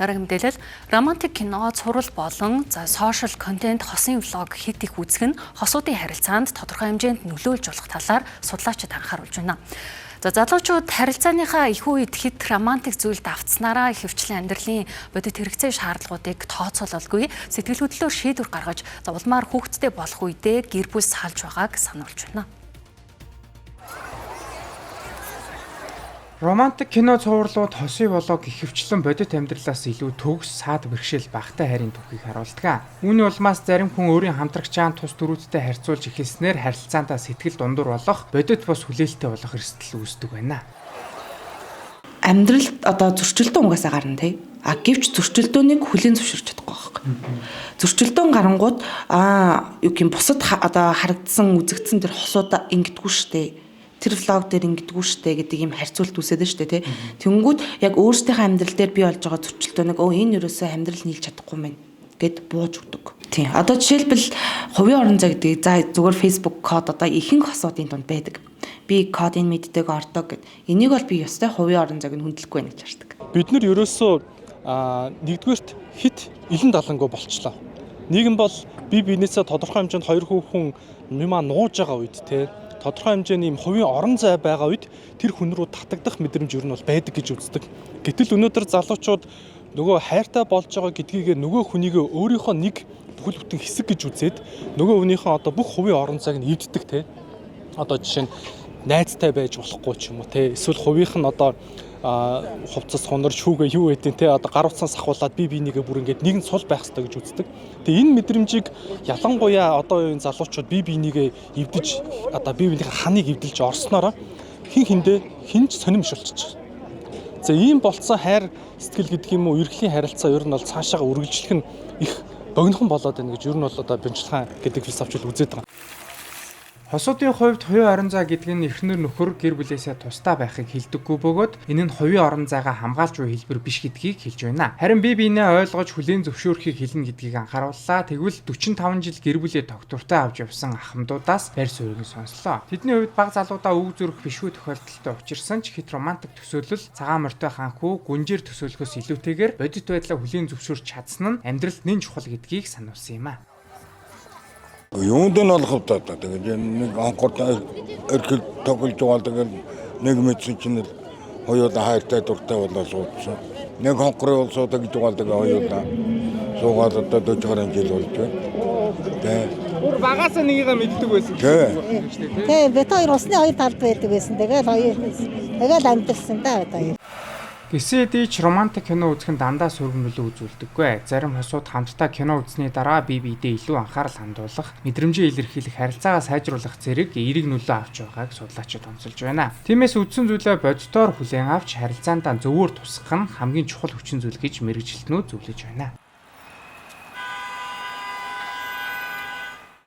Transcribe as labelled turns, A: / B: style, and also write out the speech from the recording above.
A: Дараагийн мэдээлэл романтик кино, цуврал болон сошиал контент, хосын влог хэд их үзэх нь хосуудын харилцаанд тодорхой хэмжээнд нөлөөлж болох талаар судлаачид анхааруулж байна. Залуучууд харилцааныхаа их үед хэд романтик зүйлд автснараа ихэвчлэн амьдралын бодит хэрэгцээ шаардлагуудыг тооцоололгүй сэтгэл хөдлөлөөр шийдвэр гаргаж улмаар хүүхэдтэй болох үедээ гэр бүл салж байгааг сануулж байна.
B: Романтик кино, цувралууд, хосын влог ихэвчлэн бодит амьдралаас илүү төгс, саад бэрхшээл, багатай хайрын түүхийг харуулдаг. Үүний улмаас зарим хүн өөрийн хамтрагчаан тус дөрүүдтэй харьцуулж эхэлснээр харилцаандаа сэтгэл дундуур болох, бодит бус хүлээлттэй болох эрсдэл үүсдэг байна.
C: Амьдралд зөрчилдөөн угаасаа гарна тий. Гэвч зөрчилдөөнийг хүлээн зөвшөөрч чадахгүй байхгүй. Зөрчилдөөн гарангууд бусад харагдсан, үзэгдсэн тэр хосууд ингэдэггүй штэ. Тэр влог дээр ингэдэггүй штэ гэдэг ийм харьцуулт үүсээд штэ тий. Тэнгүүд яг өөрсдийнхээ амьдрал дээр бий болж байгаа зөрчилдөөнийг энэ ерөөсөө амьдрал нийлж чадахгүй мэн гэд бууж өгдөг. Тий. Жишээлбэл хувийн орон зай гэдэг зүгээр Facebook код ихэнх хосуудын дунд байдаг. Би кодыг мэддэг ордог гэд. Энийг бол би ёстой хувийн орон зайг нь хүндлэхгүй байна гэж хардаг.
D: Бид нар ерөөсөө нэгдүгээрт хит илэн далангуй болчлоо. Нийгэм бол бие биенээсээ тодорхой хэмжээнд хоёр хүн юмаа нууж байгаа үед тий тодорхой хэмжээний юм хувийн орон зай байгаа үед тэр хүн рүү татагдах мэдрэмж ер нь бол байдаг гэж үздэг. Гэтэл өнөөдөр залуучууд нөгөө хайртай болж байгаа гэдгийг нөгөө хүнийг өөрийнхөө нэг бүхэл бүтэн хэсэг гэж үзээд нөгөө хүнийхээ бүх хувийн орон зайг нь эвддэг те. Жишээ нь найзтай байж болохгүй ч юм уу те. Эсвэл хувийнх нь хувцас хонор шүүгээ юу гэдэг те гар утсаас ахуулаад бие бинийгээ бүр ингээд нэгэн сул байх хэрэгтэй гэж үздэг. Тэгээ энэ мэдрэмжийг ялангуяа энэ залуучууд бие бинийгээ эвдэж бие биенийхээ ханыг эвдэлж орсноор хинч сонирмш болчихж байгаа. За ийм болцсон хайр сэтгэл гэдэг юм уу эрхлийн харилцаа ер нь бол цаашаага үргэлжлэх нь их богинохон болоод байна гэж ер нь бол бенчлхан гэдэг философичл үзээд байгаа.
B: Хосуудын хувьд хувийн орон зай гэдэг нь эхнэр нөхөр гэр бүлээсээ тусдаа байхыг хэлдэггүй бөгөөд энэ нь хувийн орон зайгаа хамгаалж буй хэлбэр биш гэдгийг хэлж байна. Харин бие биенээ ойлгож хүлээн зөвшөөрөхийг хэлнэ гэдгийг анхаарууллаа. Тэгвэл 45 жил гэр бүлээ тогтвортой авч явсан ахмадуудаас барь суурийг сонслоо. Тэдний хувьд бага залуудаа үг зүрх бишгүй тохиолдолтой учирсан ч хит романтик төсөөлөл, цагаан морьтой ханхүү, гүнжээр төсөөлөхөөс илүүтэйгээр бодит байдлаа хүлээн зөвшөөрч чадсан нь амьдралд нэн чухал гэдгийг сануулсан юм а.
E: Юунд нь олох вэ? Тэгээд нэг анхаард эрхэл тоглож байгаа тэгээд нэг мэдсэн чинь хоёулаа хайртай дуртай болоо суудсан. Нэг хонхроо болсоо гэж байгаа тэгээд хоёулаа суугаад 40 гаруй жил болж байна.
B: Өөр багасаа нэгийгээ мэддэг байсан.
F: Тий, бит хоёр усны хоёр талд байдаг байсан. Тэгээд амьдэрсэн да одоо.
B: Гэсэдий ч романтик кино үзэх нь дандаа сөргөнөлөө үзүүлдэггүй. Зарим хосууд хамтдаа кино үзсний дараа бие биедээ илүү анхаарал хандуулах, мэдрэмжээ илэрхийлэх, харилцаагаа сайжруулах зэрэг эерэг нөлөө авч байгааг судлаачид онцолж байна. Тиймээс үдсэн зүйлээ бодитоор хүлээн авч харилцаандаа зөвөр тусгах нь хамгийн чухал хүчин зүйл гэж мэргэжилтнүүд зөвлөж байна.